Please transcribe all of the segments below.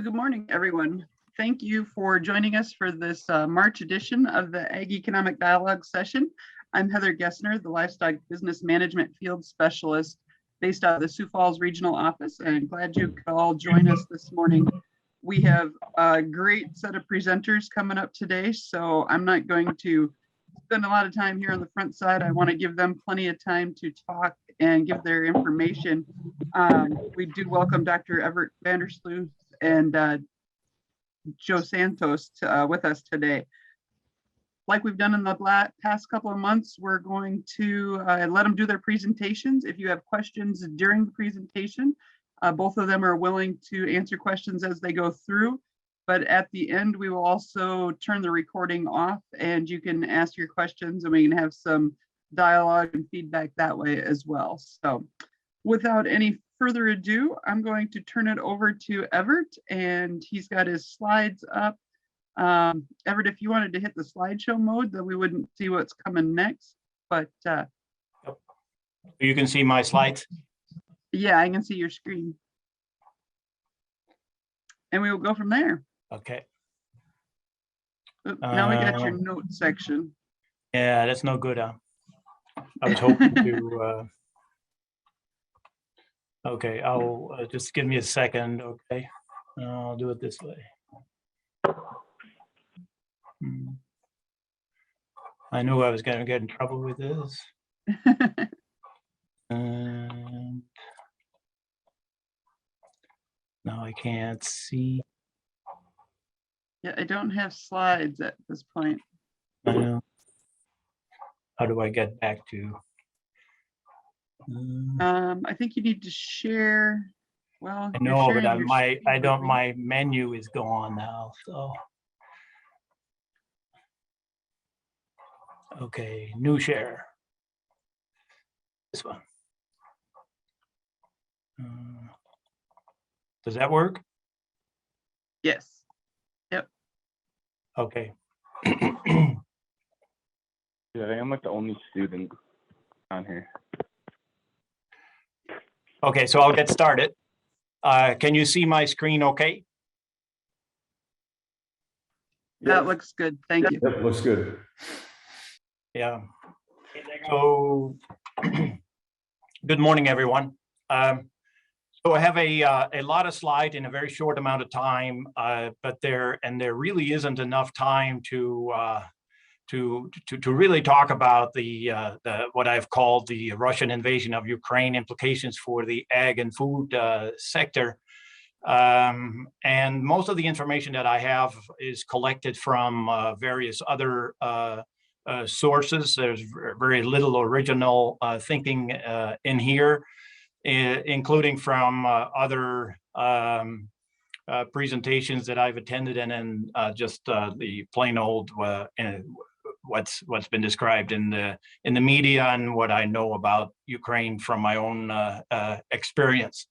good morning, everyone. Thank you for joining us for this March edition of the Ag Economic Dialogue session. I'm Heather Gessner, the Livestock Business Management Field Specialist based out of the Sioux Falls Regional Office, and I'm glad you could all join us this morning. We have a great set of presenters coming up today, so I'm not going to spend a lot of time here on the front side. I want to give them plenty of time to talk and give their information. We do welcome Dr. Evert, Vander, Sluis, and Joe Santos with us today. Like we've done in the past couple of months, we're going to let them do their presentations. If you have questions during the presentation, both of them are willing to answer questions as they go through. But at the end, we will also turn the recording off and you can ask your questions and we can have some dialogue and feedback that way as well. So without any further ado, I'm going to turn it over to Evert, and he's got his slides up. Everett, if you wanted to hit the slideshow mode, then we wouldn't see what's coming next. But you can see my slides. Yeah, I can see your screen, and we will go from there. Okay. Now we got your note section. Yeah, that's no good. I was hoping to. Okay, I'll just give me a second. Okay, I'll do it this way. I knew I was going to get in trouble with this. And now I can't see. Yeah, I don't have slides at this point. I know. How do I get back to? I think you need to share. Well, I know, but my menu is gone now. So, okay, new share. This one. Does that work? Yes. Yep. Okay. Yeah, I'm like the only student on here. Okay, so I'll get started. Can you see my screen okay? That looks good. Thank you. That looks good. Yeah. So, good morning, everyone. So I have a lot of slides in a very short amount of time, but there really isn't enough time to really talk about the what I've called the Russian invasion of Ukraine implications for the ag and food sector. And most of the information that I have is collected from various other sources. There's very little original thinking in here, including from other presentations that I've attended, and then just the plain old what's been described in the media and what I know about Ukraine from my own experience.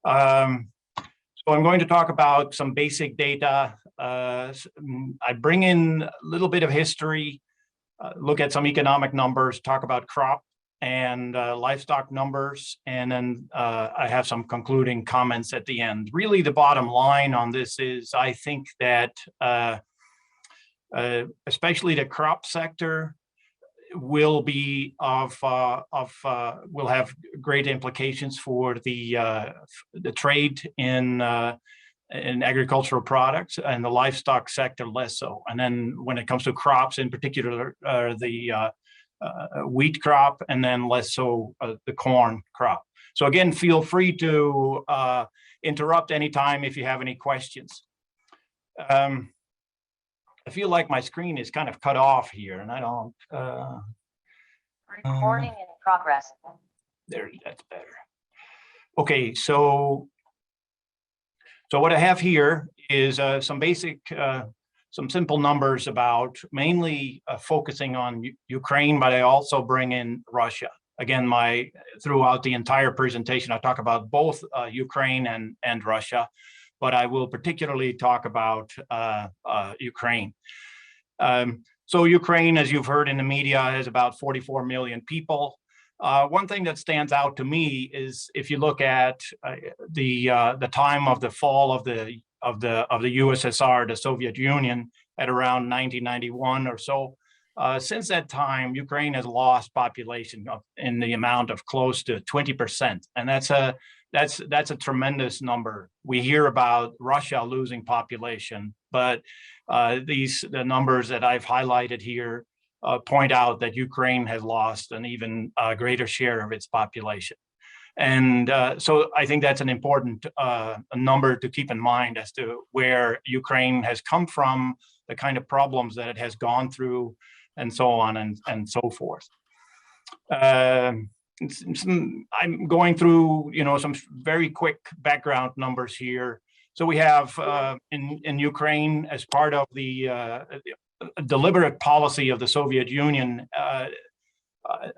So I'm going to talk about some basic data. I bring in a little bit of history, look at some economic numbers, talk about crop and livestock numbers, and then I have some concluding comments at the end. Really, the bottom line on this is I think that especially the crop sector will be will have great implications for the trade in agricultural products, and the livestock sector less so. And then when it comes to crops, in particular, the wheat crop, and then less so the corn crop. So again, feel free to interrupt anytime if you have any questions. I feel like my screen is kind of cut off here, and I don't. Recording in progress. There, that's better. Okay, so what I have here is some basic, some simple numbers about mainly focusing on Ukraine, but I also bring in Russia. Again, throughout the entire presentation, I talk about both Ukraine and Russia, but I will particularly talk about Ukraine. So Ukraine, as you've heard in the media, has about 44 million people. One thing that stands out to me is if you look at the time of the fall of the the USSR, the Soviet Union, at around 1991 or so. Since that time, Ukraine has lost population in the amount of close to 20%, and that's a tremendous number. We hear about Russia losing population, but the numbers that I've highlighted here point out that Ukraine has lost an even greater share of its population. And so I think that's an important number to keep in mind as to where Ukraine has come from, the kind of problems that it has gone through, and so on and so forth. I'm going through, some very quick background numbers here. So we have in Ukraine, as part of the deliberate policy of the Soviet Union,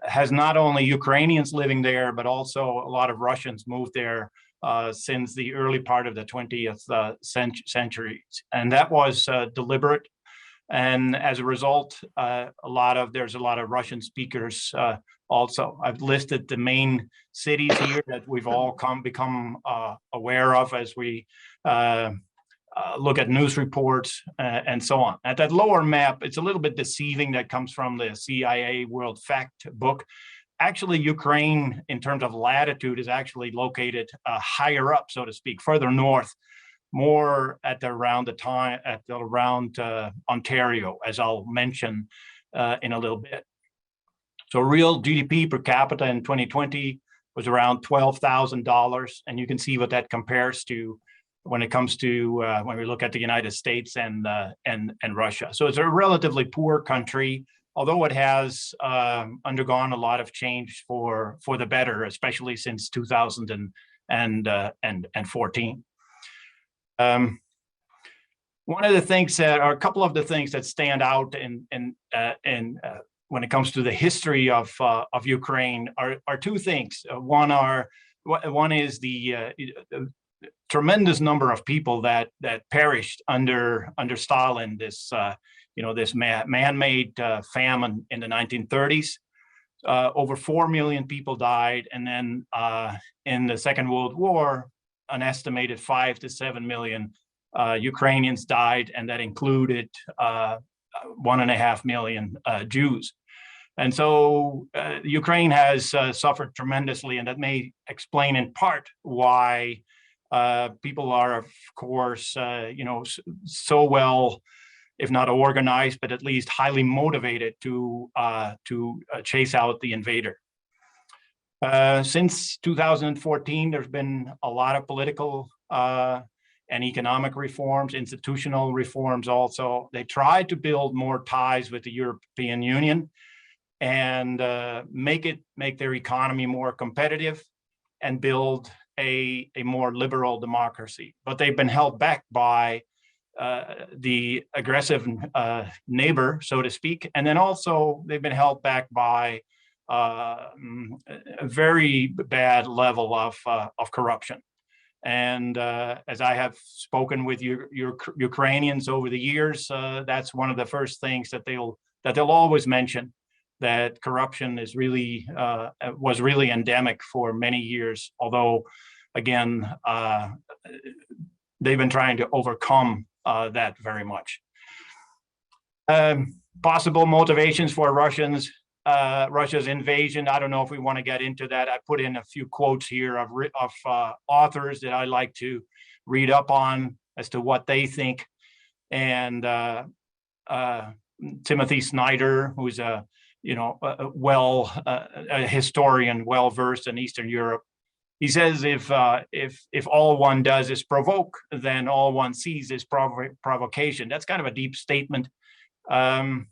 has not only Ukrainians living there, but also a lot of Russians moved there since the early part of the 20th century. And that was deliberate. And as a result, there's a lot of Russian speakers also. I've listed the main cities here that we've all become aware of as we look at news reports and so on. At that lower map, it's a little bit deceiving. That comes from the CIA World Fact Book. Actually, Ukraine, in terms of latitude, is actually located higher up, so to speak, further north, more at around Ontario, as I'll mention in a little bit. So real GDP per capita in 2020 was around $12,000, and you can see what that compares to when it comes to when we look at the United States and Russia. So it's a relatively poor country, although it has undergone a lot of change for the better, especially since 2014. One of the things a couple of the things that stand out in when it comes to the history of Ukraine are two things. One is the tremendous number of people that perished under Stalin. This man-made famine in the 1930s. Over 4 million people died, and then in the Second World War, an estimated 5 to 7 million Ukrainians died, and that included 1.5 million Jews. And so Ukraine has suffered tremendously, and that may explain in part why people are, of course, so well, if not organized, but at least highly motivated to chase out the invader. Since 2014, there's been a lot of political and economic reforms, institutional reforms also. They tried to build more ties with the European Union and make their economy more competitive and build a more liberal democracy. But they've been held back by the aggressive neighbor, so to speak. And then also they've been held back by a very bad level of corruption. And as I have spoken with Ukrainians over the years, that's one of the first things that they'll always mention, that corruption is was really endemic for many years. Although, again, they've been trying to overcome that very much. Possible motivations for Russia's invasion. I don't know if we want to get into that. I put in a few quotes here of authors that I like to read up on as to what they think. And Timothy Snyder, who's a historian, well-versed in Eastern Europe, he says if all one does is provoke, then all one sees is provocation. That's kind of a deep statement. Anne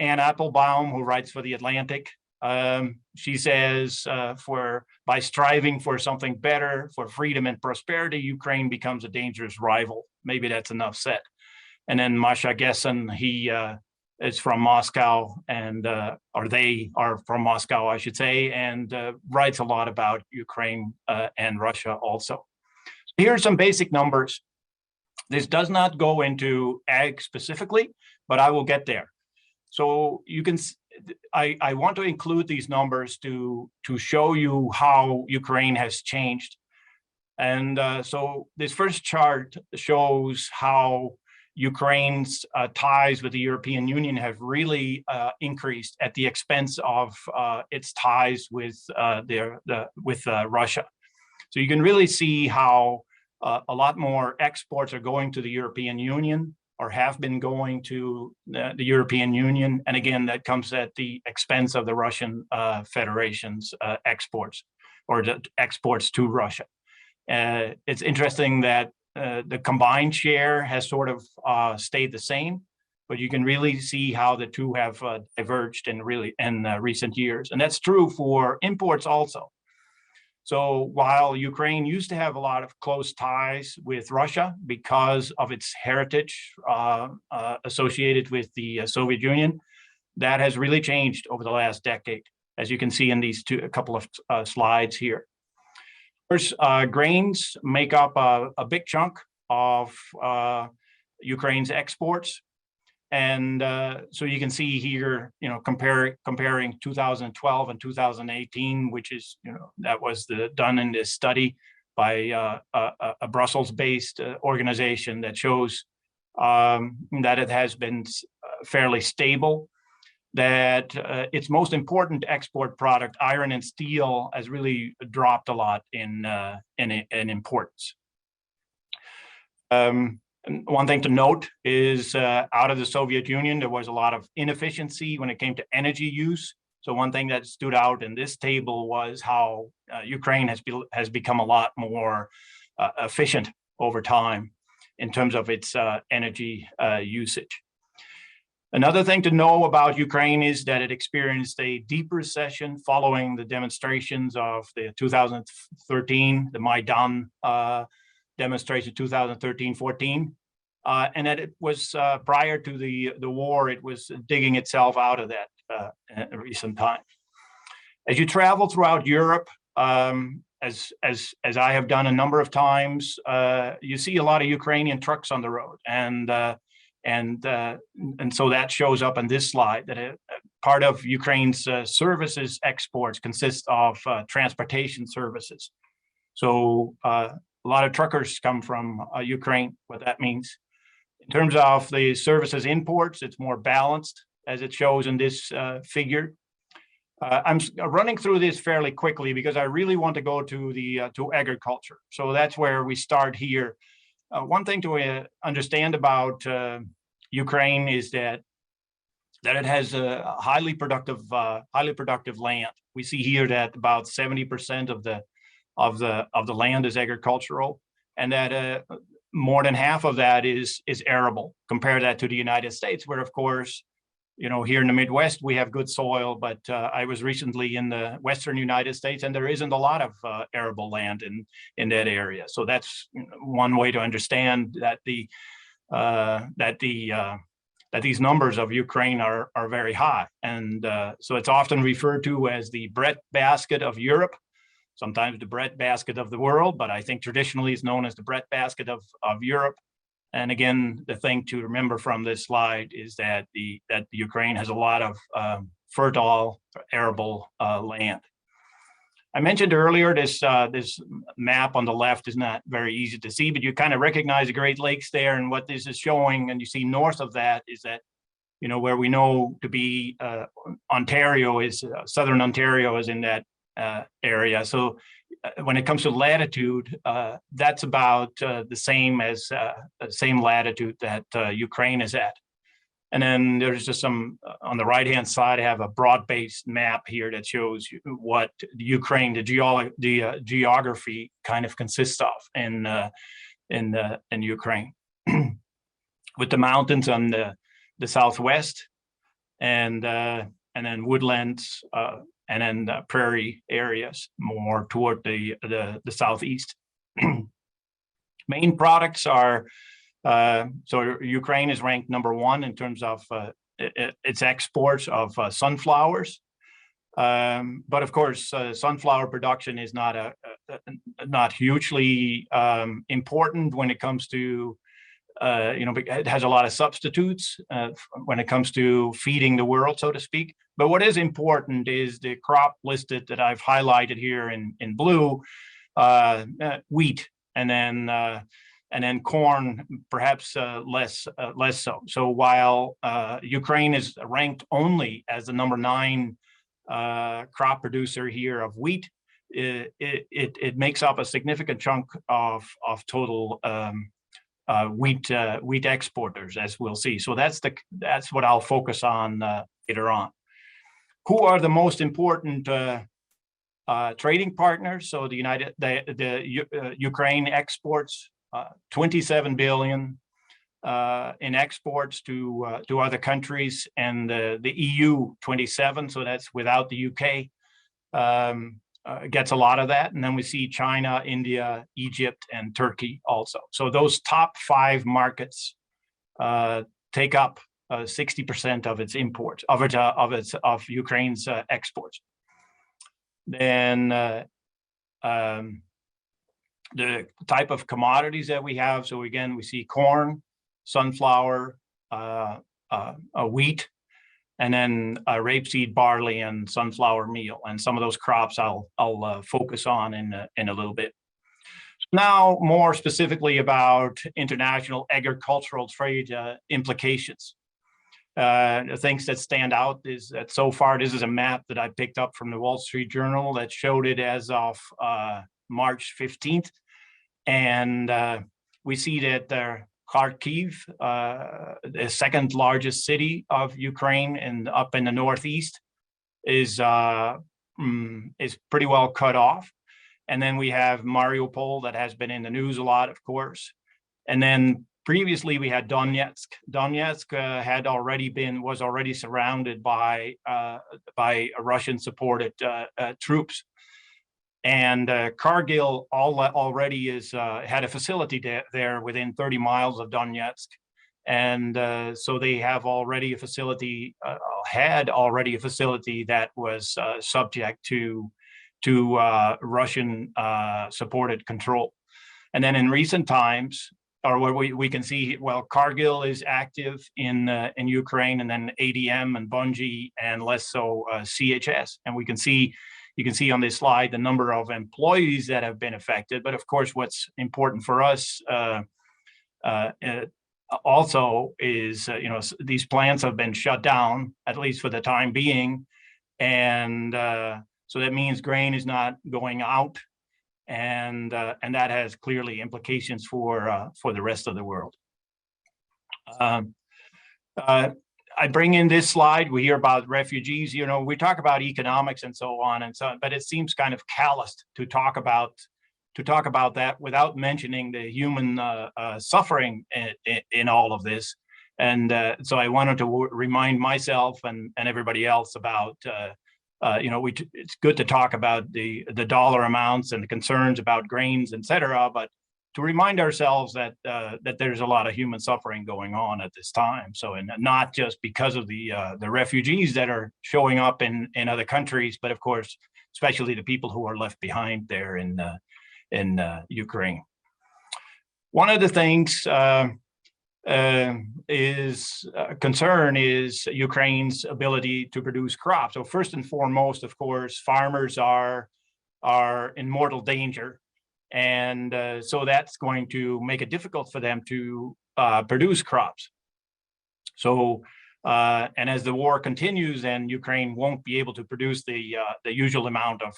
Applebaum, who writes for The Atlantic, she says, by striving for something better, for freedom and prosperity, Ukraine becomes a dangerous rival. Maybe that's enough said. And then Masha Gessen, he is from Moscow, or they are from Moscow, I should say, and writes a lot about Ukraine and Russia also. So here are some basic numbers. This does not go into ag specifically, but I will get there. So you can, I want to include these numbers to show you how Ukraine has changed. And so this first chart shows how Ukraine's ties with the European Union have really increased at the expense of its ties with Russia. So you can really see how a lot more exports are going to the European Union, or have been going to the European Union. And again, that comes at the expense of the Russian Federation's exports, or the exports to Russia. It's interesting that the combined share has sort of stayed the same, but you can really see how the two have diverged in recent years. And that's true for imports also. So while Ukraine used to have a lot of close ties with Russia because of its heritage associated with the Soviet Union, that has really changed over the last decade, as you can see in these a couple of slides here. First, grains make up a big chunk of Ukraine's exports. And so you can see here, comparing 2012 and 2018, which is, that was done in this study by a Brussels-based organization that shows that it has been fairly stable, that its most important export product, iron and steel, has really dropped a lot in importance. And one thing to note is out of the Soviet Union, there was a lot of inefficiency when it came to energy use. So one thing that stood out in this table was how Ukraine has become a lot more efficient over time in terms of its energy usage. Another thing to know about Ukraine is that it experienced a deep recession following the demonstrations of the 2013, the Maidan demonstration 2013-14, and that it was prior to the war, it was digging itself out of that in recent times. As you travel throughout Europe, as I have done a number of times, you see a lot of Ukrainian trucks on the road, and so that shows up on this slide, that part of Ukraine's services exports consist of transportation services. So a lot of truckers come from Ukraine, what that means. In terms of the services imports, it's more balanced, as it shows in this figure. I'm running through this fairly quickly because I really want to go to agriculture. So that's where we start here. One thing to understand about Ukraine is that it has a highly productive land. We see here that about 70% of the land is agricultural, and that more than half of that is arable. Compare that to the United States, where, of course, here in the Midwest, we have good soil, but I was recently in the Western United States, and there isn't a lot of arable land in that area. So that's one way to understand that these numbers of Ukraine are very high. And so it's often referred to as the breadbasket of Europe, sometimes the breadbasket of the world, but I think traditionally it's known as the breadbasket of Europe. And again, the thing to remember from this slide is that that Ukraine has a lot of fertile, arable land. I mentioned earlier this map on the left is not very easy to see, but you kind of recognize the Great Lakes there. And what this is showing, and you see north of that, is that where we know to be Ontario is southern Ontario is in that area. So when it comes to latitude, that's about the same as the same latitude that Ukraine is at. And then there's just some on the right-hand side. I have a broad-based map here that shows what Ukraine, the geography, kind of consists of in Ukraine, with the mountains on the southwest, and then woodlands, and then prairie areas more toward the southeast. Main products are. So Ukraine is ranked #1 in terms of its exports of sunflowers, but of course, sunflower production is not hugely important when it comes to it has a lot of substitutes when it comes to feeding the world, so to speak. But what is important is the crop listed that I've highlighted here in blue. wheat, and then corn, perhaps less so. So while Ukraine is ranked only as the number 9 crop producer here of wheat, it makes up a significant chunk of total wheat exporters, as we'll see. So that's what I'll focus on later on. Who are the most important trading partners? So Ukraine exports 27 billion in exports to other countries, and the EU 27. So that's without the UK. Gets a lot of that. And then we see China, India, Egypt, and Turkey also. So those top 5 markets take up 60% of its imports, of Ukraine's exports. Then the type of commodities that we have. So again, we see corn, sunflower, wheat, and then rapeseed, barley, and sunflower meal. And some of those crops I'll focus on in a little bit. Now, more specifically about international agricultural trade implications. The things that stand out is that so far, this is a map that I picked up from the Wall Street Journal that showed it as of March 15th. And we see that Kharkiv, the second largest city of Ukraine and up in the northeast, is pretty well cut off. And then we have Mariupol, that has been in the news a lot, of course. And then previously we had Donetsk. Donetsk was already surrounded by Russian-supported troops. And Cargill already had a facility there within 30 miles of Donetsk, and so they have already a facility, had already a facility that was subject to Russian supported control. And then in recent times, or what we can see, well, Cargill is active in Ukraine, and then ADM and Bungie, and less so CHS, and you can see on this slide the number of employees that have been affected. But of course, what's important for us also is, these plants have been shut down, at least for the time being. And so that means grain is not going out. And that has clearly implications for the rest of the world. I bring in this slide. We hear about refugees. We talk about economics and so on and so on, but it seems kind of calloused to talk about that without mentioning the human suffering in all of this. And so I wanted to remind myself and everybody else about it's good to talk about the dollar amounts and the concerns about grains, etc., but to remind ourselves that there's a lot of human suffering going on at this time. So, and not just because of the refugees that are showing up in other countries, but of course, especially the people who are left behind there in Ukraine. One of the things concern is Ukraine's ability to produce crops. So first and foremost, of course, farmers are in mortal danger. And so that's going to make it difficult for them to produce crops. So, and as the war continues, then Ukraine won't be able to produce the usual amount of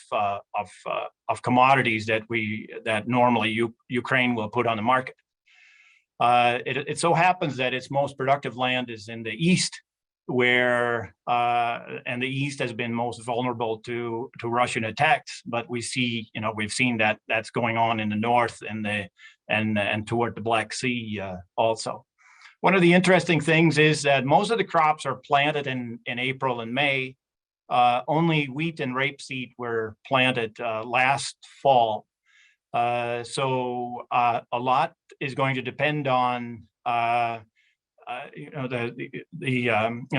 commodities that normally Ukraine will put on the market. It so happens that its most productive land is in the east, where and the east has been most vulnerable to Russian attacks. But we see, we've seen that that's going on in the north and toward the Black Sea also. One of the interesting things is that most of the crops are planted in April and May. Only wheat and rapeseed were planted last fall. So a lot is going to depend on the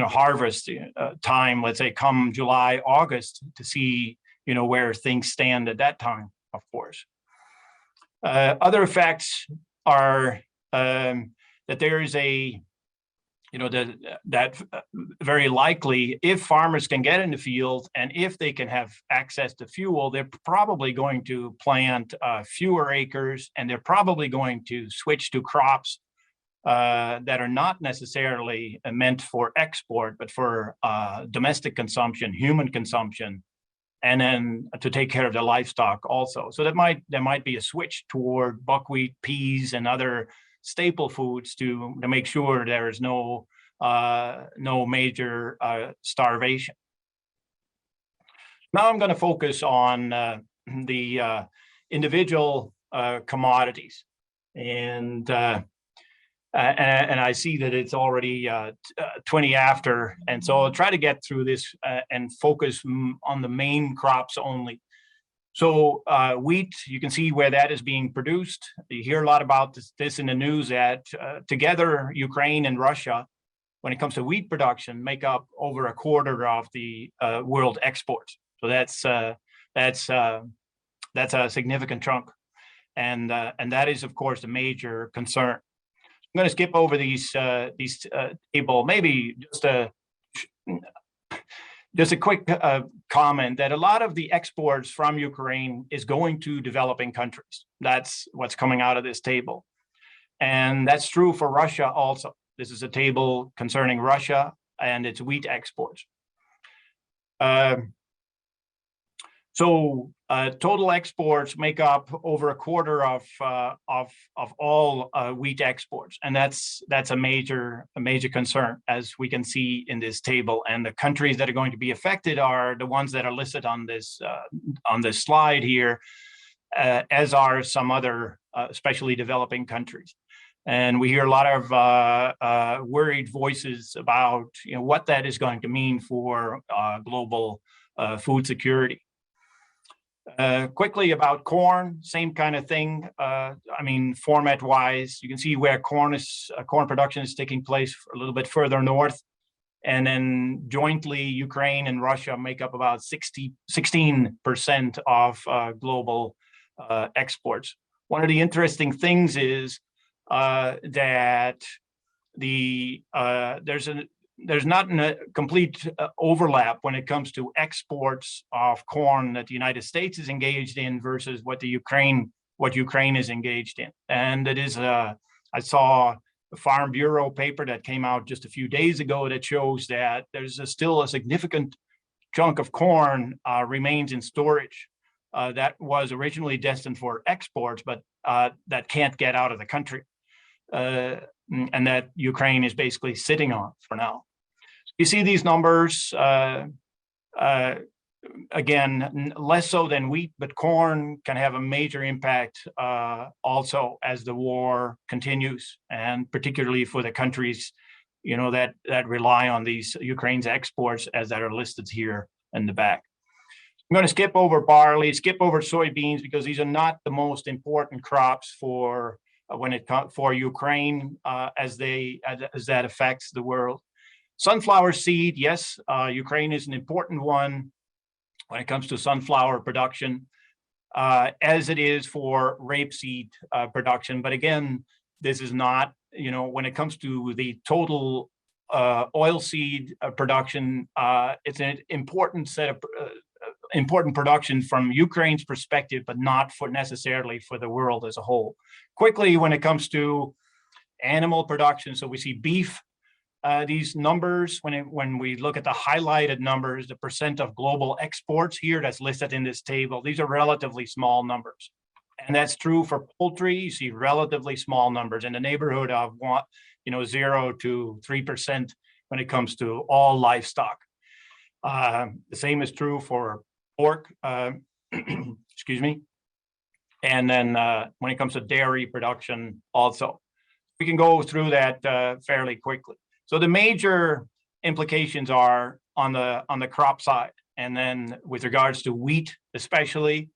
harvest time, let's say come July, August, to see where things stand at that time, of course. Other effects are that there is a that very likely, if farmers can get in the field and if they can have access to fuel, they're probably going to plant fewer acres, and they're probably going to switch to crops that are not necessarily meant for export, but for domestic consumption, human consumption, and then to take care of the livestock also. So there might be a switch toward buckwheat, peas, and other staple foods to make sure there is no major starvation. Now I'm going to focus on the individual commodities, and I see that it's already 20 after, and so I'll try to get through this and focus on the main crops only. So wheat, you can see where that is being produced. You hear a lot about this in the news that together Ukraine and Russia, when it comes to wheat production, make up over a quarter of the world exports. So that's a significant chunk, and that is of course a major concern. I'm going to skip over these table, maybe just a quick comment that a lot of the exports from Ukraine is going to developing countries. That's what's coming out of this table. And that's true for Russia also. This is a table concerning Russia and its wheat exports. So total exports make up over a quarter of all wheat exports, and that's a major concern, as we can see in this table. And the countries that are going to be affected are the ones that are listed on this slide here, as are some other, especially developing countries. And we hear a lot of worried voices about what that is going to mean for global food security. Quickly about corn, same kind of thing. Format-wise, you can see where corn production is taking place a little bit further north, and then jointly Ukraine and Russia make up about 16% of global exports. One of the interesting things is that there's not a complete overlap when it comes to exports of corn that the United States is engaged in versus what Ukraine is engaged in. And it is I saw a Farm Bureau paper that came out just a few days ago that shows that there's still a significant chunk of corn remains in storage that was originally destined for exports, but that can't get out of the country. And that Ukraine is basically sitting on for now. You see these numbers, again, less so than wheat, but corn can have a major impact also as the war continues, and particularly for the countries, that rely on these Ukraine's exports as that are listed here in the back. I'm going to skip over barley, skip over soybeans, because these are not the most important crops for Ukraine as that affects the world. Sunflower seed, yes, Ukraine is an important one when it comes to sunflower production, as it is for rapeseed production. But again, this is not, when it comes to the total oilseed production, it's an important set of important production from Ukraine's perspective, but not necessarily for the world as a whole. Quickly, when it comes to animal production, so we see beef, these numbers, when we look at the highlighted numbers, the percent of global exports here that's listed in this table, these are relatively small numbers. And that's true for poultry. You see relatively small numbers in the neighborhood of 0 to 3% when it comes to all livestock. The same is true for pork, excuse me. And then when it comes to dairy production also. We can go through that fairly quickly. So the major implications are on the crop side, and then with regards to wheat especially,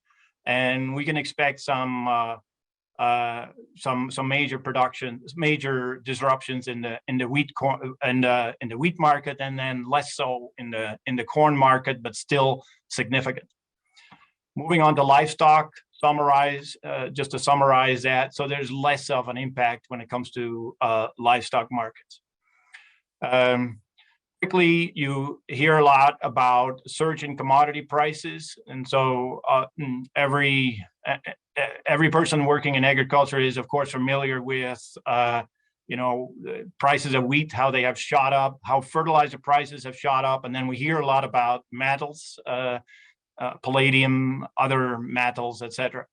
and we can expect some major disruptions in the wheat market, and then less so in the corn market, but still significant. Moving on to livestock, just to summarize that, so there's less of an impact when it comes to livestock markets. Quickly, you hear a lot about surge in commodity prices, and so every person working in agriculture is, of course, familiar with the prices of wheat, how they have shot up, how fertilizer prices have shot up, and then we hear a lot about metals, palladium, other metals, etc.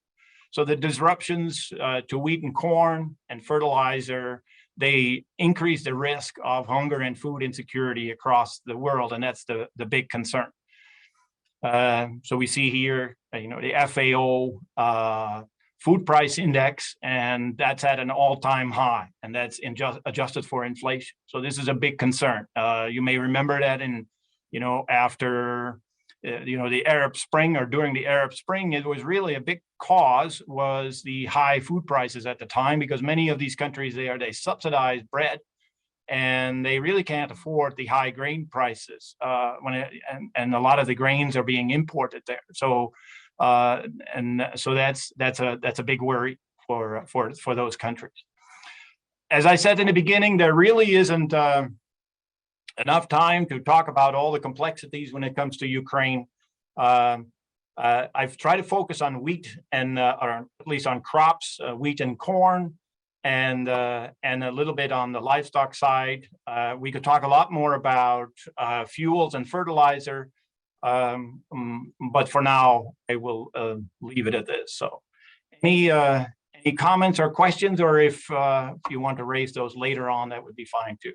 So the disruptions to wheat and corn and fertilizer, they increase the risk of hunger and food insecurity across the world, and that's the big concern. So we see here, the FAO food price index, and that's at an all-time high, and that's adjusted for inflation. So this is a big concern. You may remember that after the Arab Spring, or during the Arab Spring, it was really a big cause was the high food prices at the time, because many of these countries they subsidize bread, and they really can't afford the high grain prices and a lot of the grains are being imported there. So so that's a big worry for those countries. As I said in the beginning, there really isn't enough time to talk about all the complexities when it comes to Ukraine. I've tried to focus on wheat and, or at least on crops, wheat and corn, and a little bit on the livestock side. We could talk a lot more about fuels and fertilizer, but for now I will leave it at this. So, any comments or questions, or if you want to raise those later on, that would be fine too.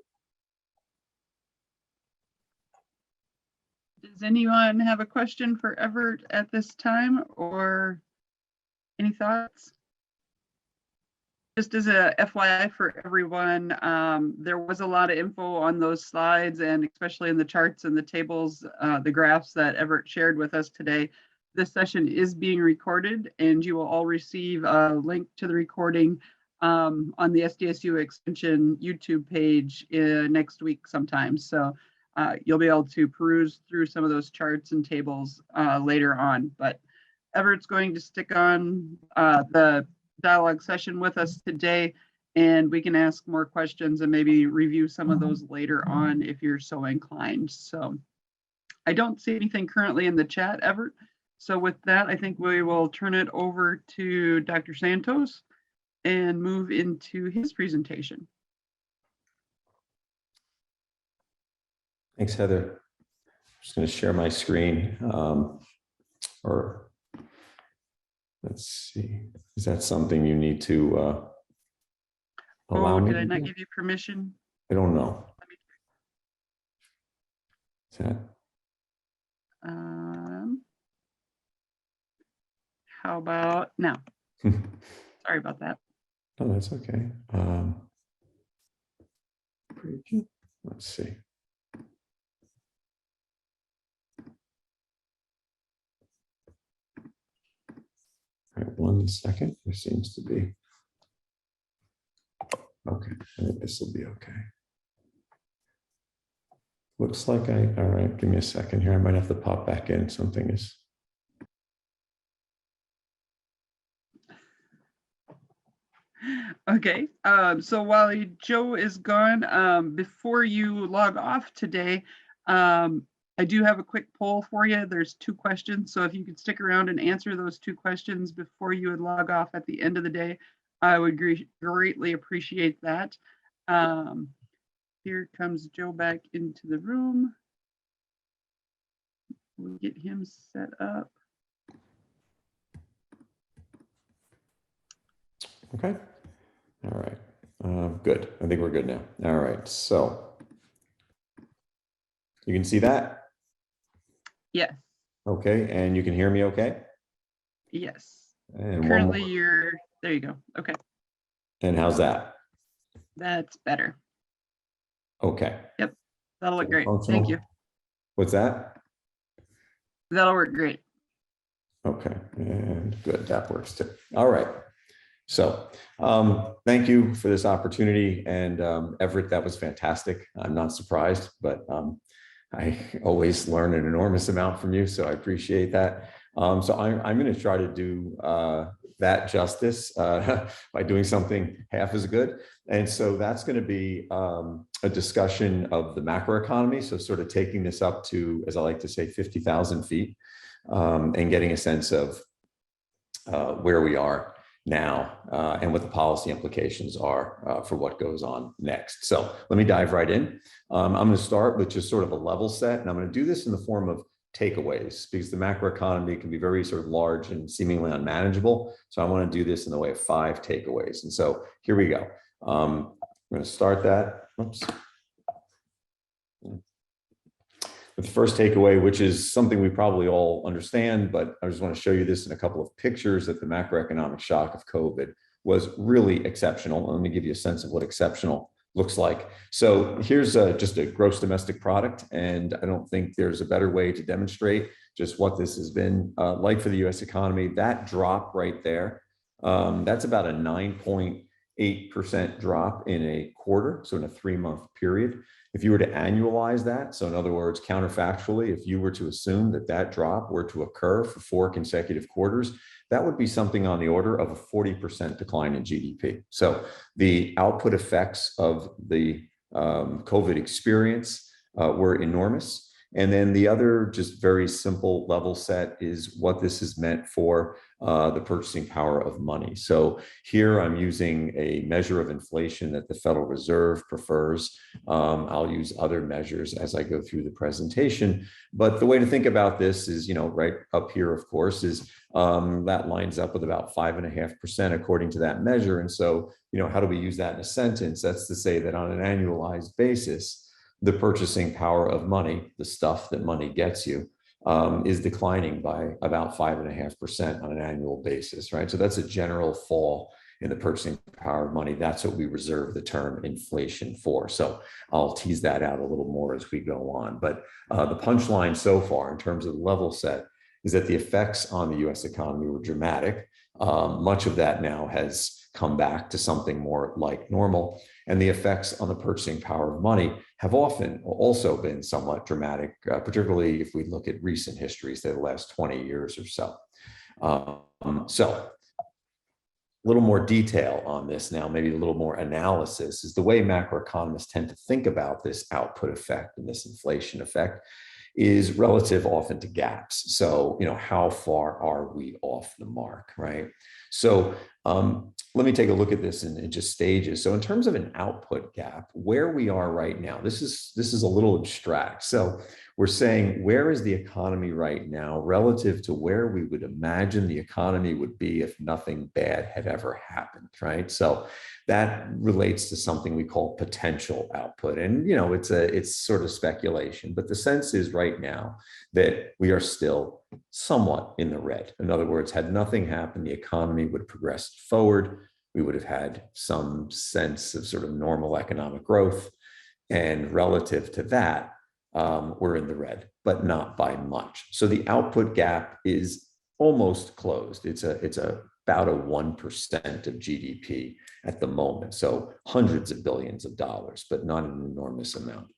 Does anyone have a question for Everett at this time, or any thoughts? Just as a FYI for everyone, there was a lot of info on those slides, and especially in the charts and the tables, the graphs that Everett shared with us today. This session is being recorded, and you will all receive a link to the recording on the SDSU Extension YouTube page next week sometime. So you'll be able to peruse through some of those charts and tables later on. But Everett's going to stick on the dialogue session with us today, and we can ask more questions and maybe review some of those later on if you're so inclined. So I don't see anything currently in the chat, Everett. So with that, I think we will turn it over to Dr. Santos and move into his presentation. Thanks, Heather. I'm just going to share my screen, or let's see. Is that something you need to allow me? Did I not give you permission? I don't know. Is that? How about now? Sorry about that. Oh, that's okay. Let's see. All right, 1 second. There seems to be. Okay, I think this will be okay. Looks like all right, give me a second here. I might have to pop back in. Something is. Okay, so while Joe is gone, before you log off today, I do have a quick poll for you. There's 2 questions, so if you could stick around and answer those 2 questions before you would log off at the end of the day, I would greatly appreciate that. Here comes Joe back into the room. We'll get him set up. Okay. All right. Good. I think we're good now. All right. So you can see that? Yes. Okay. And you can hear me okay? Yes. And currently you're, there you go. Okay. And how's that? That's better. Okay. Yep. That'll look great. Functional. Thank you. What's that? That'll work great. Okay. And good. That works too. All right. So thank you for this opportunity. And Everett, that was fantastic. I'm not surprised, but I always learn an enormous amount from you. So I appreciate that. So I'm going to try to do that justice by doing something half as good. And so that's going to be a discussion of the macroeconomy. So sort of taking this up to, as I like to say, 50,000 feet and getting a sense of where we are now and what the policy implications are for what goes on next. So let me dive right in. I'm going to start with just sort of a level set, and I'm going to do this in the form of takeaways because the macroeconomy can be very sort of large and seemingly unmanageable. So I want to do this in the way of 5 takeaways. And so here we go. I'm going to start that. Oops. With the first takeaway, which is something we probably all understand, but I just want to show you this in a couple of pictures, that the macroeconomic shock of COVID was really exceptional. Let me give you a sense of what exceptional looks like. So here's just a gross domestic product, and I don't think there's a better way to demonstrate just what this has been like for the US economy. That drop right there, that's about a 9.8% drop in a quarter, so in a 3-month period. If you were to annualize that, so in other words, counterfactually, if you were to assume that that drop were to occur for 4 consecutive quarters, that would be something on the order of a 40% decline in GDP. So the output effects of the COVID experience were enormous. And then the other just very simple level set is what this has meant for the purchasing power of money. So here I'm using a measure of inflation that the Federal Reserve prefers. I'll use other measures as I go through the presentation. But the way to think about this is, you know, right up here, of course, is that lines up with about 5.5% according to that measure. And so, you know, how do we use that in a sentence? That's to say that on an annualized basis, the purchasing power of money, the stuff that money gets you, is declining by about 5.5% on an annual basis, right? So that's a general fall in the purchasing power of money. That's what we reserve the term inflation for. So I'll tease that out a little more as we go on. But the punchline so far in terms of the level set is that the effects on the US economy were dramatic. Much of that now has come back to something more like normal. And the effects on the purchasing power of money have often also been somewhat dramatic, particularly if we look at recent histories, the last 20 years or so. So a little more detail on this now, maybe a little more analysis, is the way macroeconomists tend to think about this output effect and this inflation effect is relative often to gaps. So, you know, how far are we off the mark, right? So let me take a look at this in just stages. So in terms of an output gap, where we are right now, this is a little abstract. So we're saying, where is the economy right now relative to where we would imagine the economy would be if nothing bad had ever happened, right? So that relates to something we call potential output. And, you know, it's sort of speculation, but the sense is right now that we are still somewhat in the red. In other words, had nothing happened, the economy would have progressed forward. We would have had some sense of sort of normal economic growth. And relative to that, we're in the red, but not by much. So the output gap is almost closed. It's about a 1% of GDP at the moment. So hundreds of billions of dollars, but not an enormous amount.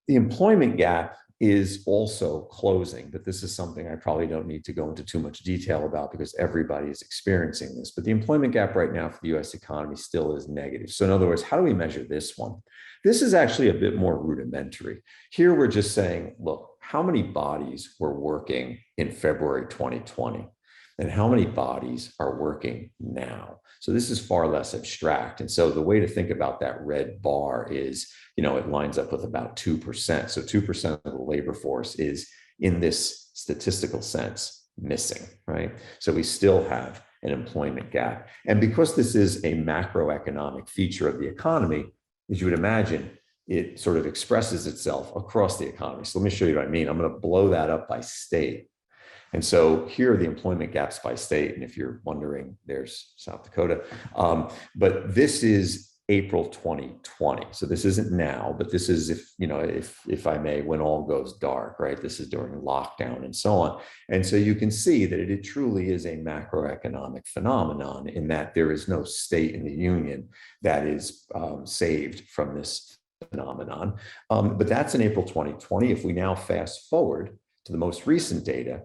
The employment gap is also closing, but this is something I probably don't need to go into too much detail about because everybody is experiencing this. But the employment gap right now for the US economy still is negative. So in other words, how do we measure this one? This is actually a bit more rudimentary. Here we're just saying, look, how many bodies were working in February 2020? And how many bodies are working now? So this is far less abstract. And so the way to think about that red bar is, you know, it lines up with about 2%. So 2% of the labor force is, in this statistical sense, missing, right? So we still have an employment gap. And because this is a macroeconomic feature of the economy, as you would imagine, it sort of expresses itself across the economy. So let me show you what I mean. I'm going to blow that up by state. And so here are the employment gaps by state. And if you're wondering, there's South Dakota. But this is April 2020. So this isn't now, but this is, if I may, when all goes dark, right? This is during lockdown and so on. And so you can see that it truly is a macroeconomic phenomenon in that there is no state in the union that is saved from this phenomenon. But that's in April 2020. If we now fast forward to the most recent data,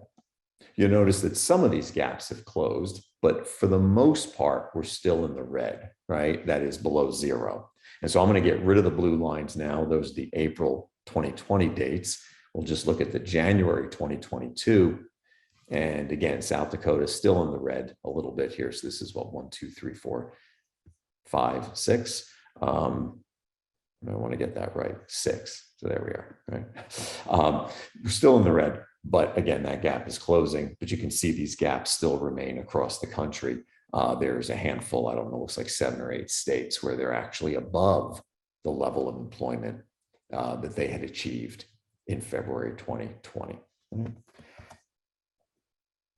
You'll notice that some of these gaps have closed, but for the most part, we're still in the red, right? That is below zero. And so I'm going to get rid of the blue lines now. Those are the April 2020 dates. We'll just look at the January 2022. And again, South Dakota is still in the red a little bit here. So this is what, 1, 2, 3, 4, 5, 6. I want to get that right. 6. So there we are, right? We're still in the red, but again, that gap is closing, but you can see these gaps still remain across the country. There's a handful, I don't know, looks like 7 or 8 states where they're actually above the level of employment that they had achieved in February 2020.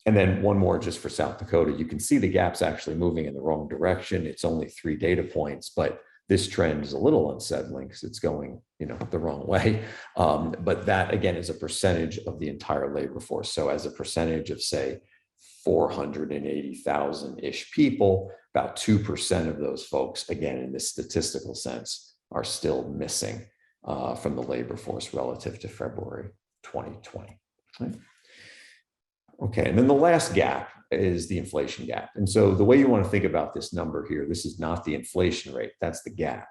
And then one more just for South Dakota. You can see the gap's actually moving in the wrong direction. It's only 3 data points, but this trend is a little unsettling because it's going, the wrong way. But that again is a percentage of the entire labor force. So as a percentage of, say, 480,000-ish people, about 2% of those folks, again, in this statistical sense, are still missing from the labor force relative to February 2020. Right? Okay, and then the last gap is the inflation gap. And so the way you want to think about this number here, this is not the inflation rate, that's the gap.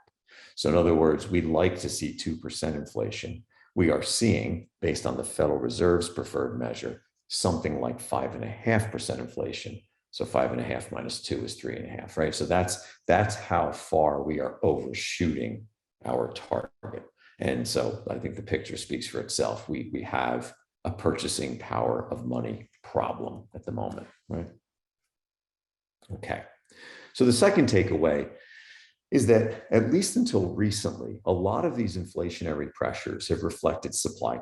So in other words, we'd like to see 2% inflation. We are seeing, based on the Federal Reserve's preferred measure, something like 5.5% inflation. So 5.5 minus 2 is 3.5, right? So that's how far we are overshooting our target. And so I think the picture speaks for itself. We have a purchasing power of money problem at the moment, right? Okay. So the second takeaway is that at least until recently, a lot of these inflationary pressures have reflected supply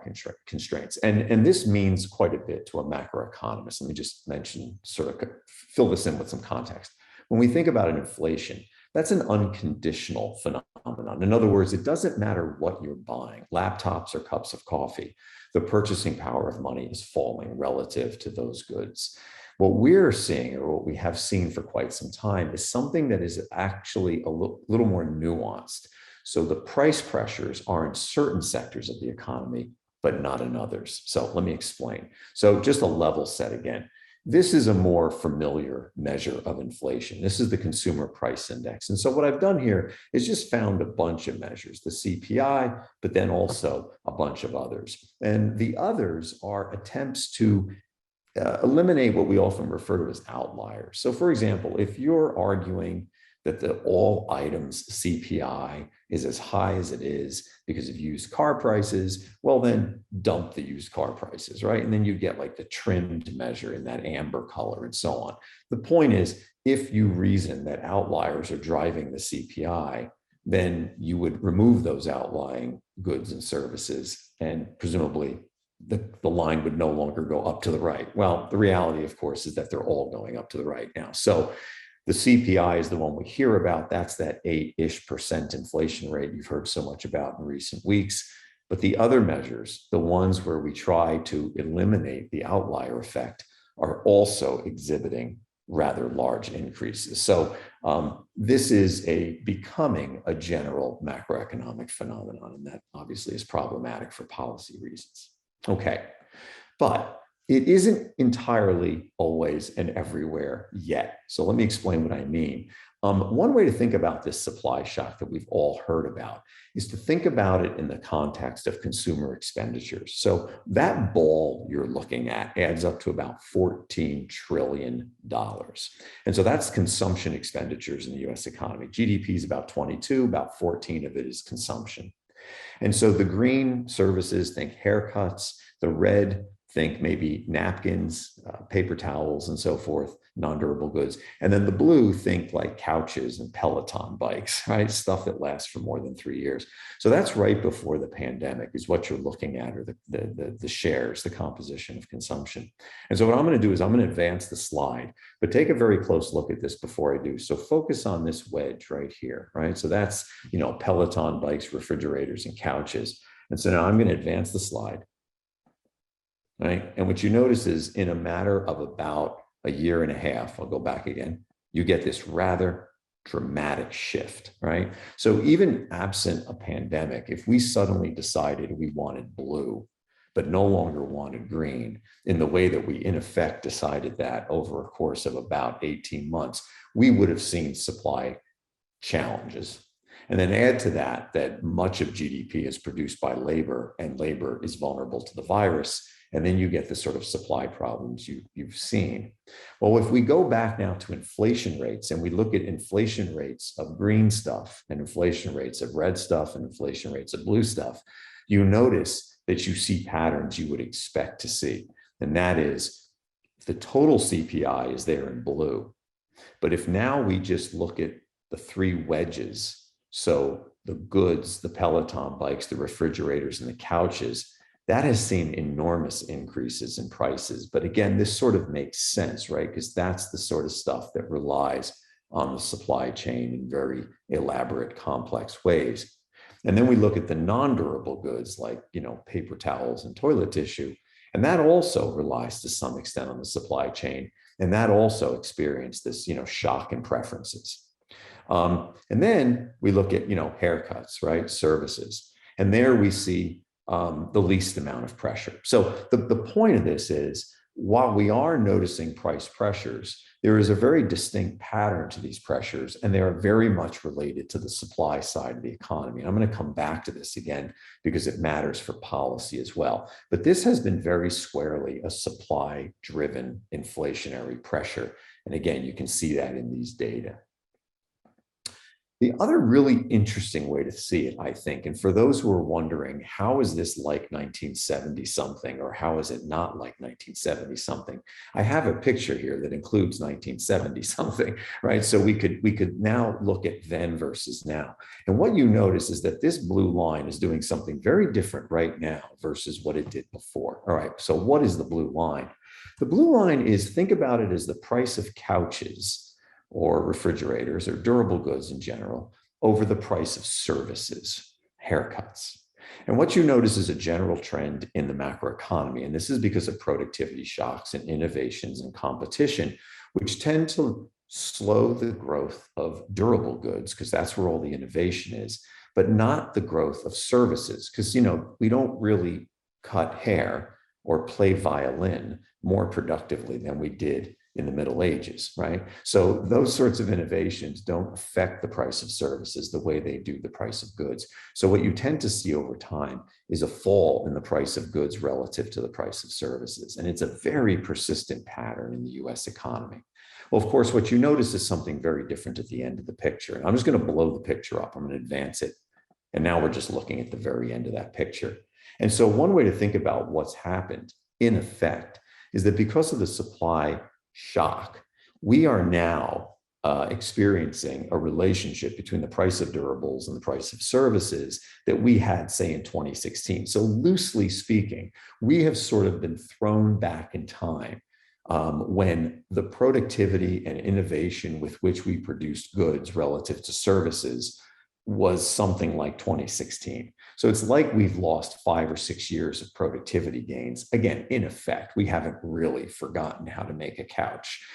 constraints. And this means quite a bit to a macroeconomist. Let me just mention, sort of fill this in with some context. When we think about an inflation, that's an unconditional phenomenon. In other words, it doesn't matter what you're buying, laptops or cups of coffee, the purchasing power of money is falling relative to those goods. What we're seeing, or what we have seen for quite some time, is something that is actually a little more nuanced. So the price pressures are in certain sectors of the economy, but not in others. So let me explain. So just a level set again. This is a more familiar measure of inflation. This is the Consumer Price Index. And so what I've done here is just found a bunch of measures, the CPI, but then also a bunch of others. And the others are attempts to eliminate what we often refer to as outliers. So for example, if you're arguing that the all items CPI is as high as it is because of used car prices, well, then dump the used car prices, right? And then you get like the trimmed measure in that amber color and so on. The point is, if you reason that outliers are driving the CPI, then you would remove those outlying goods and services, and presumably the line would no longer go up to the right. Well, the reality, of course, is that they're all going up to the right now. So the CPI is the one we hear about. That's that 8-ish% inflation rate you've heard so much about in recent weeks. But the other measures, the ones where we try to eliminate the outlier effect, are also exhibiting rather large increases. So this is becoming a general macroeconomic phenomenon, and that obviously is problematic for policy reasons. Okay, but it isn't entirely always and everywhere yet. So let me explain what I mean. One way to think about this supply shock that we've all heard about is to think about it in the context of consumer expenditures. So that ball you're looking at adds up to about $14 trillion. And so that's consumption expenditures in the US economy. GDP is about 22, about 14 of it is consumption. And so the green services, think haircuts, the red, think maybe napkins, paper towels, and so forth, non-durable goods. And then the blue, think like couches and Peloton bikes, right? Stuff that lasts for more than 3 years. So that's right before the pandemic is what you're looking at, or the shares, the composition of consumption. And so what I'm going to do is I'm going to advance the slide, but take a very close look at this before I do. So focus on this wedge right here, right? So that's, Peloton bikes, refrigerators, and couches. And so now I'm going to advance the slide. Right. And what you notice is in a matter of about a year and a half, I'll go back again, you get this rather dramatic shift, right? So even absent a pandemic, if we suddenly decided we wanted blue but no longer wanted green in the way that we in effect decided that over a course of about 18 months, we would have seen supply challenges. And then add to that, that much of GDP is produced by labor, and labor is vulnerable to the virus. And then you get the sort of supply problems you've seen. Well, if we go back now to inflation rates and we look at inflation rates of green stuff and inflation rates of red stuff and inflation rates of blue stuff, you notice that you see patterns you would expect to see. And that is the total CPI is there in blue. But if now we just look at the three wedges, so the goods, the Peloton bikes, the refrigerators, and the couches, that has seen enormous increases in prices. But again, this sort of makes sense, right? Because that's the sort of stuff that relies on the supply chain in very elaborate, complex ways. And then we look at the non-durable goods like, paper towels and toilet tissue. And that also relies to some extent on the supply chain. And that also experienced this, shock in preferences. And then we look at, haircuts, right? Services. And there we see the least amount of pressure. So the point of this is, while we are noticing price pressures, there is a very distinct pattern to these pressures, and they are very much related to the supply side of the economy. And I'm going to come back to this again because it matters for policy as well. But this has been very squarely a supply-driven inflationary pressure. And again, you can see that in these data. The other really interesting way to see it, I think, and for those who are wondering, how is this like 1970 something, or how is it not like 1970 something? I have a picture here that includes 1970 something, right? So we could now look at then versus now. And what you notice is that this blue line is doing something very different right now versus what it did before. All right, so what is the blue line? The blue line is, think about it as the price of couches or refrigerators or durable goods in general over the price of services, haircuts. And what you notice is a general trend in the macroeconomy. And this is because of productivity shocks and innovations and competition, which tend to slow the growth of durable goods, because that's where all the innovation is, but not the growth of services. Because, we don't really cut hair or play violin more productively than we did in the Middle Ages, right? So those sorts of innovations don't affect the price of services the way they do the price of goods. So what you tend to see over time is a fall in the price of goods relative to the price of services. And it's a very persistent pattern in the US economy. Well, of course, what you notice is something very different at the end of the picture. And I'm just going to blow the picture up. I'm going to advance it. And now we're just looking at the very end of that picture. And so one way to think about what's happened in effect is that because of the supply shock, we are now experiencing a relationship between the price of durables and the price of services that we had, say, in 2016. So loosely speaking, we have sort of been thrown back in time when the productivity and innovation with which we produced goods relative to services was something like 2016. So it's like we've lost 5 or 6 years of productivity gains. Again, in effect, we haven't really forgotten how to make a couch,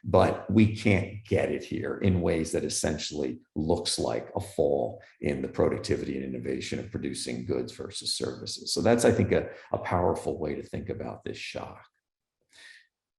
but we can't get it here in ways that essentially looks like a fall in the productivity and innovation of producing goods versus services. So that's, I think, a powerful way to think about this shock.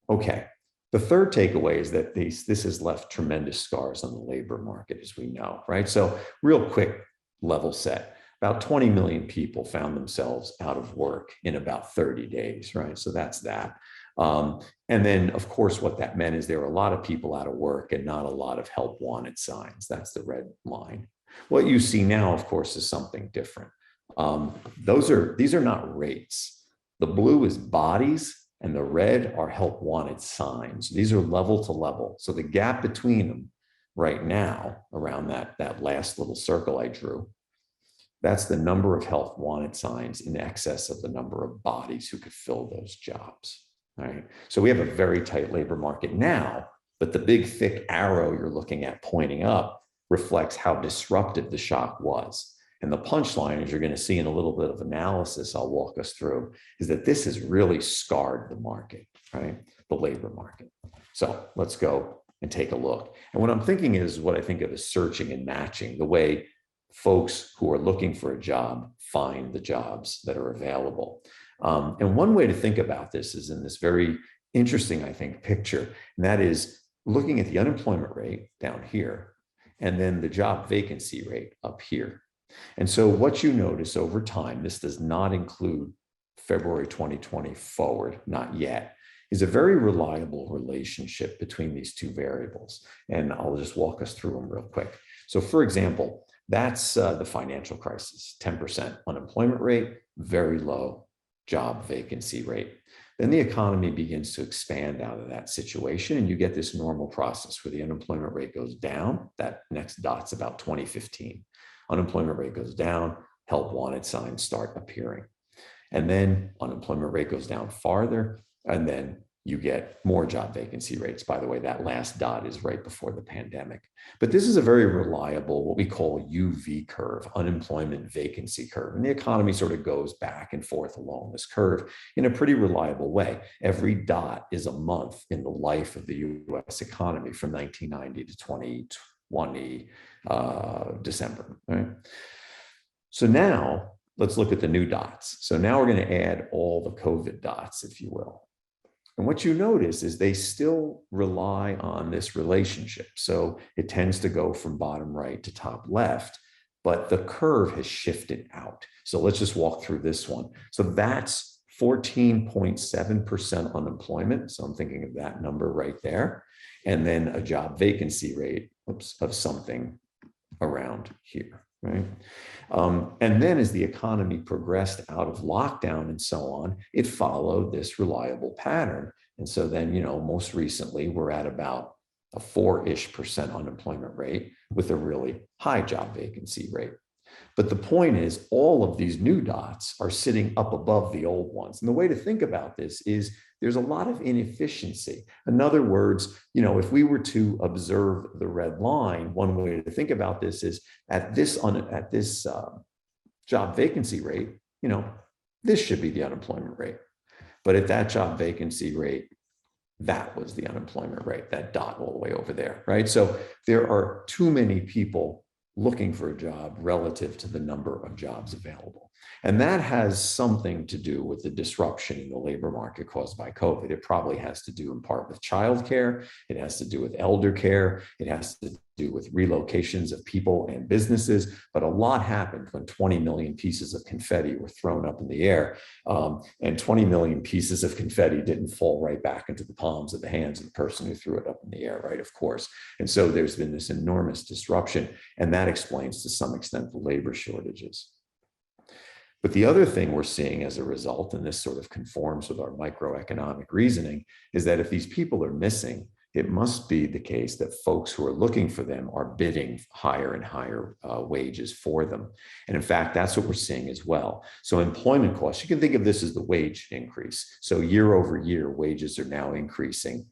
Okay. The third takeaway is that this has left tremendous scars on the labor market, as we know, right? So real quick level set, about 20 million people found themselves out of work in about 30 days, right? So that's that. And then, of course, what that meant is there were a lot of people out of work and not a lot of help wanted signs. That's the red line. What you see now, of course, is something different. These are not rates. The blue is bodies, and the red are help wanted signs. These are level to level. So the gap between them right now, around that last little circle I drew, that's the number of help wanted signs in excess of the number of bodies who could fill those jobs. All right. So we have a very tight labor market now, but the big thick arrow you're looking at pointing up reflects how disruptive the shock was. And the punchline, as you're going to see in a little bit of analysis I'll walk us through, is that this has really scarred the market, right? The labor market. So let's go and take a look. And what I'm thinking is what I think of as searching and matching, the way folks who are looking for a job find the jobs that are available. And one way to think about this is in this very interesting, I think, picture, and that is looking at the unemployment rate down here, and then the job vacancy rate up here. And so what you notice over time, this does not include February 2020 forward, not yet, is a very reliable relationship between these two variables. And I'll just walk us through them real quick. So for example, that's the financial crisis, 10% unemployment rate, very low job vacancy rate. Then the economy begins to expand out of that situation, and you get this normal process where the unemployment rate goes down. That next dot's about 2015. Unemployment rate goes down, help wanted signs start appearing. And then unemployment rate goes down farther, and then you get more job vacancy rates. By the way, that last dot is right before the pandemic. But this is a very reliable, what we call UV curve, unemployment vacancy curve. And the economy sort of goes back and forth along this curve in a pretty reliable way. Every dot is a month in the life of the US economy from 1990 to 2020 December, right? So now let's look at the new dots. So now we're going to add all the COVID dots, if you will. And what you notice is they still rely on this relationship. So it tends to go from bottom right to top left, but the curve has shifted out. So let's just walk through this one. So that's 14.7% unemployment. So I'm thinking of that number right there. And then a job vacancy rate of something around here, right? And then as the economy progressed out of lockdown and so on, it followed this reliable pattern. And so then, you know, most recently we're at about a 4-ish% unemployment rate with a really high job vacancy rate. But the point is all of these new dots are sitting up above the old ones. And the way to think about this is there's a lot of inefficiency. In other words, you know, if we were to observe the red line, one way to think about this is at this job vacancy rate, you know, this should be the unemployment rate. But at that job vacancy rate, that was the unemployment rate, that dot all the way over there, right? So there are too many people looking for a job relative to the number of jobs available. And that has something to do with the disruption in the labor market caused by COVID. It probably has to do in part with childcare. It has to do with elder care. It has to do with relocations of people and businesses. But a lot happened when 20 million pieces of confetti were thrown up in the air. And 20 million pieces of confetti didn't fall right back into the palms of the hands of the person who threw it up in the air, right? Of course. And so there's been this enormous disruption. And that explains to some extent the labor shortages. But the other thing we're seeing as a result, and this sort of conforms with our microeconomic reasoning, is that if these people are missing, it must be the case that folks who are looking for them are bidding higher and higher wages for them. And in fact, that's what we're seeing as well. So employment costs, you can think of this as the wage increase. So year over year, wages are now increasing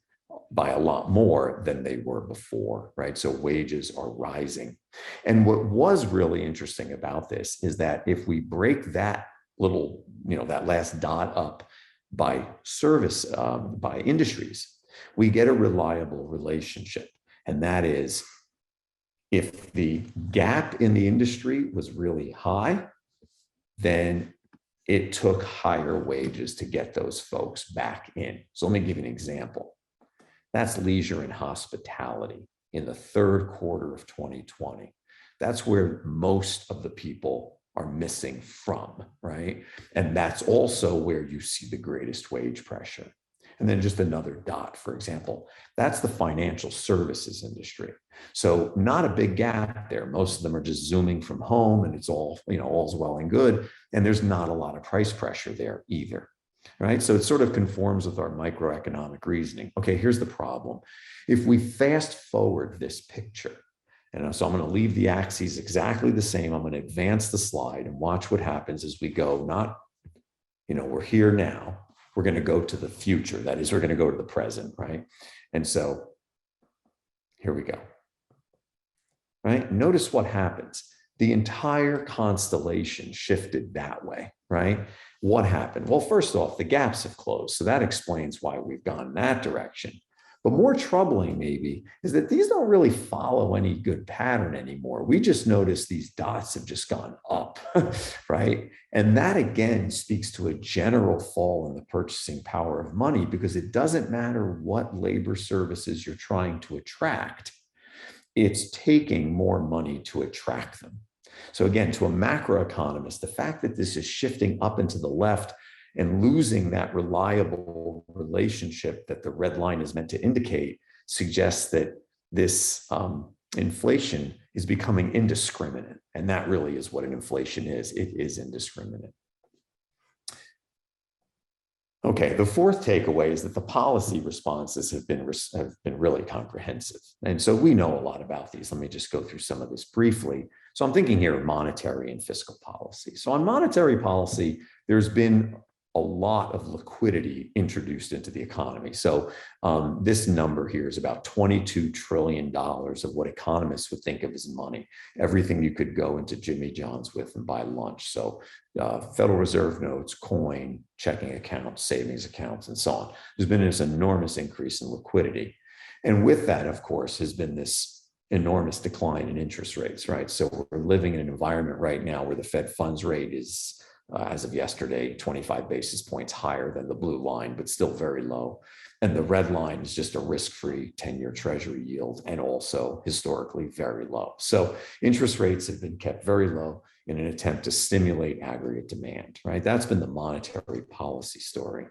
by a lot more than they were before, right? So wages are rising. And what was really interesting about this is that if we break that little, you know, that last dot up by service, by industries, we get a reliable relationship. And that is, if the gap in the industry was really high, then it took higher wages to get those folks back in. So let me give you an example. That's leisure and hospitality in the third quarter of 2020. That's where most of the people are missing from, right? And that's also where you see the greatest wage pressure. And then just another dot, for example, that's the financial services industry. So not a big gap there. Most of them are just Zooming from home and it's all, you know, all's well and good. And there's not a lot of price pressure there either. Right? So it sort of conforms with our microeconomic reasoning. Okay, here's the problem. If we fast forward this picture, and so I'm going to leave the axes exactly the same. I'm going to advance the slide and watch what happens as we go. Not, you know, we're here now. We're going to go to the future. That is, we're going to go to the present, right? And so here we go. Right? Notice what happens. The entire constellation shifted that way, right? What happened? Well, first off, the gaps have closed. So that explains why we've gone in that direction. But more troubling maybe is that these don't really follow any good pattern anymore. We just notice these dots have just gone up, right? And that again speaks to a general fall in the purchasing power of money, because it doesn't matter what labor services you're trying to attract, it's taking more money to attract them. So again, to a macroeconomist, the fact that this is shifting up and to the left and losing that reliable relationship that the red line is meant to indicate suggests that this inflation is becoming indiscriminate. And that really is what an inflation is. It is indiscriminate. Okay, the fourth takeaway is that the policy responses have been really comprehensive. And so we know a lot about these. Let me just go through some of this briefly. So I'm thinking here of monetary and fiscal policy. So on monetary policy, there's been a lot of liquidity introduced into the economy. So this number here is about $22 trillion of what economists would think of as money, everything you could go into Jimmy John's with and buy lunch. So Federal Reserve notes, coin, checking accounts, savings accounts, and so on. There's been this enormous increase in liquidity. And with that, of course, has been this enormous decline in interest rates, right? So we're living in an environment right now where the Fed funds rate is, as of yesterday, 25 basis points higher than the blue line, but still very low. And the red line is just a risk-free 10-year treasury yield, and also historically very low. So interest rates have been kept very low in an attempt to stimulate aggregate demand, right? That's been the monetary policy story.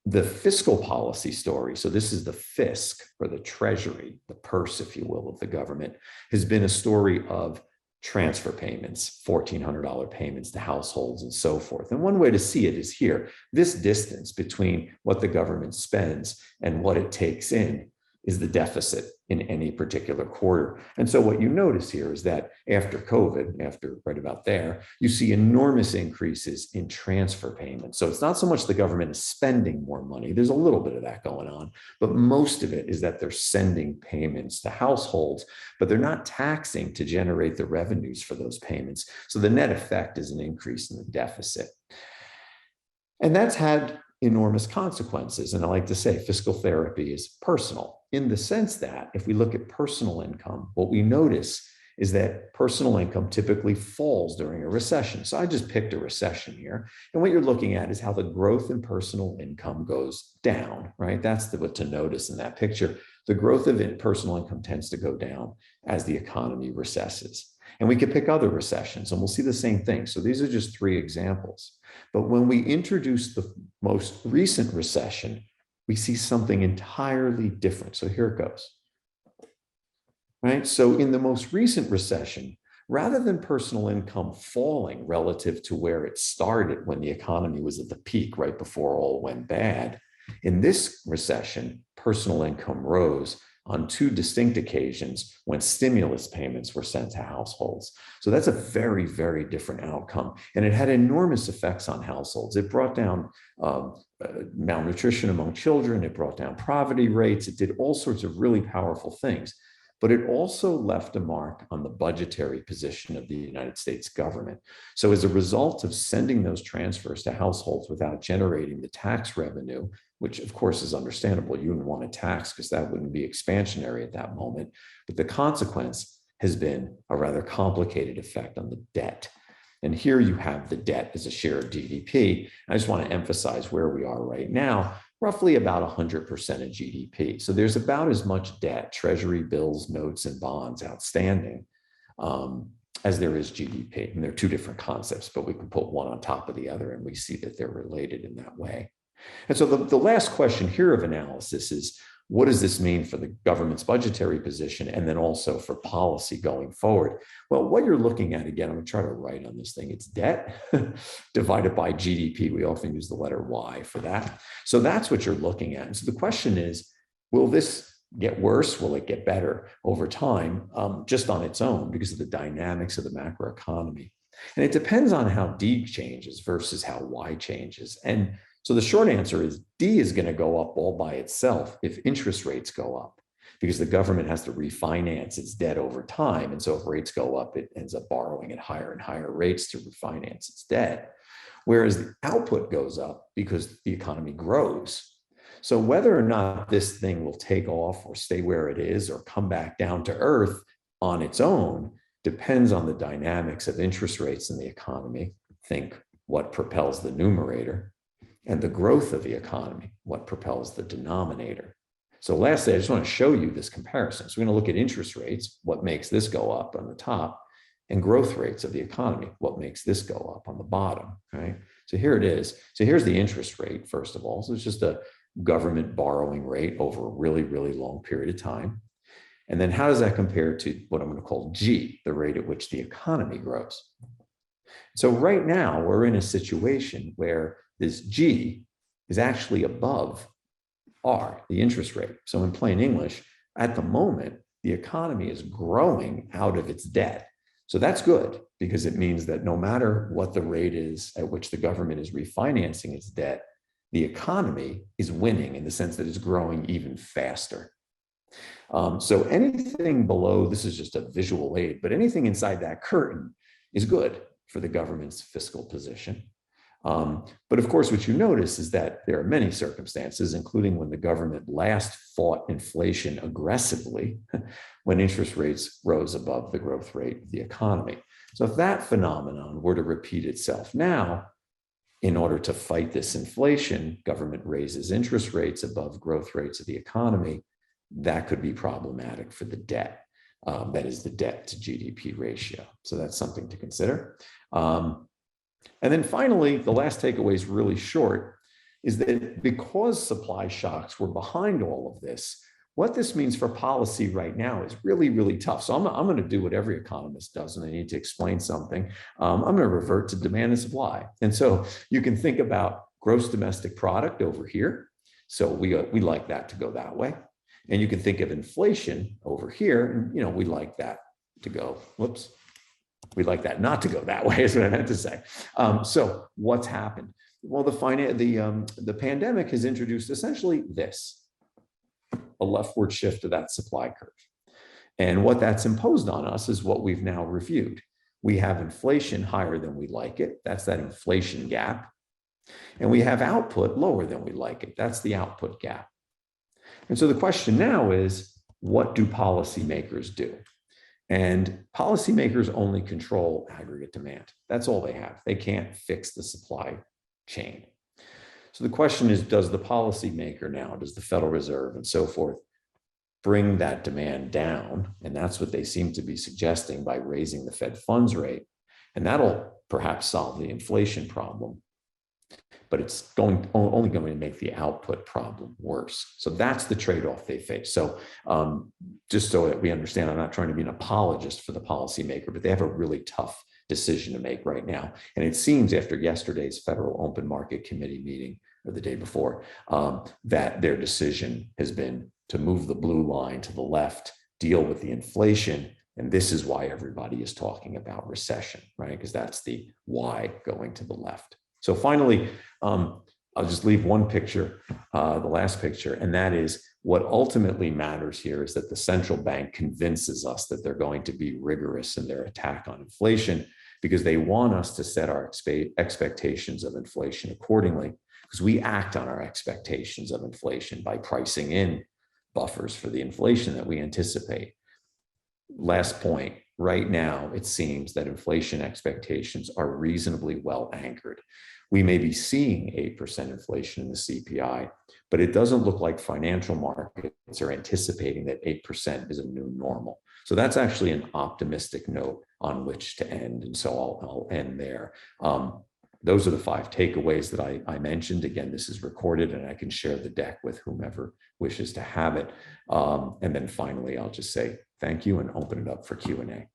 The fiscal policy story, so this is the fisc, or the treasury, the purse, if you will, of the government, has been a story of transfer payments, $1,400 payments to households and so forth. And one way to see it is here. This distance between what the government spends and what it takes in is the deficit in any particular quarter. And so what you notice here is that after COVID, after right about there, you see enormous increases in transfer payments. So it's not so much the government is spending more money. There's a little bit of that going on, but most of it is that they're sending payments to households, but they're not taxing to generate the revenues for those payments. So the net effect is an increase in the deficit. And that's had enormous consequences. And I like to say fiscal therapy is personal, in the sense that if we look at personal income, what we notice is that personal income typically falls during a recession. So I just picked a recession here. And what you're looking at is how the growth in personal income goes down, right? That's what to notice in that picture. The growth of personal income tends to go down as the economy recesses. And we could pick other recessions and we'll see the same thing. So these are just three examples. But when we introduce the most recent recession, we see something entirely different. So here it goes. Right? So in the most recent recession, rather than personal income falling relative to where it started when the economy was at the peak right before all went bad, in this recession, personal income rose on two distinct occasions when stimulus payments were sent to households. So that's a very, very different outcome. And it had enormous effects on households. It brought down malnutrition among children. It brought down poverty rates. It did all sorts of really powerful things. But it also left a mark on the budgetary position of the United States government. So as a result of sending those transfers to households without generating the tax revenue, which of course is understandable, you wouldn't want to tax because that wouldn't be expansionary at that moment. But the consequence has been a rather complicated effect on the debt. And here you have the debt as a share of GDP. I just want to emphasize where we are right now, roughly about 100% of GDP. So there's about as much debt, treasury bills, notes, and bonds outstanding as there is GDP. And they're two different concepts, but we can put one on top of the other and we see that they're related in that way. And so the last question here of analysis is, what does this mean for the government's budgetary position and then also for policy going forward? Well, what you're looking at, again, I'm going to try to write on this thing, it's debt divided by GDP. We often use the letter Y for that. So that's what you're looking at. And so the question is, will this get worse? Will it get better over time just on its own because of the dynamics of the macroeconomy? And it depends on how D changes versus how Y changes. And so the short answer is D is going to go up all by itself if interest rates go up, because the government has to refinance its debt over time. And so if rates go up, it ends up borrowing at higher and higher rates to refinance its debt. Whereas the output goes up because the economy grows. So whether or not this thing will take off or stay where it is or come back down to earth on its own depends on the dynamics of interest rates in the economy. Think what propels the numerator, and the growth of the economy, what propels the denominator. So lastly, I just want to show you this comparison. So we're going to look at interest rates, what makes this go up on the top, and growth rates of the economy, what makes this go up on the bottom, right? So here it is. So here's the interest rate, first of all. So it's just a government borrowing rate over a really, really long period of time. And then how does that compare to what I'm going to call G, the rate at which the economy grows? So right now we're in a situation where this G is actually above R, the interest rate. So in plain English, at the moment, the economy is growing out of its debt. So that's good because it means that no matter what the rate is at which the government is refinancing its debt, the economy is winning in the sense that it's growing even faster. So anything below, this is just a visual aid, but anything inside that curtain is good for the government's fiscal position. But of course, what you notice is that there are many circumstances, including when the government last fought inflation aggressively, when interest rates rose above the growth rate of the economy. So if that phenomenon were to repeat itself now, in order to fight this inflation, government raises interest rates above growth rates of the economy, that could be problematic for the debt. That is the debt to GDP ratio. So that's something to consider. And then finally, the last takeaway is really short, is that because supply shocks were behind all of this, what this means for policy right now is really, really tough. So I'm going to do what every economist does when they need to explain something. I'm going to revert to demand and supply. And so you can think about gross domestic product over here. So we like that to go that way. And you can think of inflation over here. And, we like that to go, whoops. We'd like that not to go that way, is what I meant to say. So what's happened? Well, the pandemic has introduced essentially this, a leftward shift of that supply curve. And what that's imposed on us is what we've now reviewed. We have inflation higher than we like it. That's that inflation gap. And we have output lower than we like it. That's the output gap. And so the question now is, what do policymakers do? And policymakers only control aggregate demand. That's all they have. They can't fix the supply chain. So the question is, does the policymaker now, does the Federal Reserve and so forth, bring that demand down? And that's what they seem to be suggesting by raising the Fed funds rate. And that'll perhaps solve the inflation problem. But it's only going to make the output problem worse. So that's the trade-off they face. So just so that we understand, I'm not trying to be an apologist for the policymaker, but they have a really tough decision to make right now. And it seems after yesterday's Federal Open Market Committee meeting, or the day before, that their decision has been to move the blue line to the left, deal with the inflation. And this is why everybody is talking about recession, right? Because that's the why going to the left. So finally, I'll just leave one picture, the last picture, and that is what ultimately matters here is that the central bank convinces us that they're going to be rigorous in their attack on inflation because they want us to set our expectations of inflation accordingly, because we act on our expectations of inflation by pricing in buffers for the inflation that we anticipate. Last point. Right now, it seems that inflation expectations are reasonably well anchored. We may be seeing 8% inflation in the CPI, but it doesn't look like financial markets are anticipating that 8% is a new normal. So that's actually an optimistic note on which to end. And so I'll end there. Those are the 5 takeaways that I mentioned. Again, this is recorded and I can share the deck with whomever wishes to have it. And then finally, I'll just say thank you and open it up for Q&A.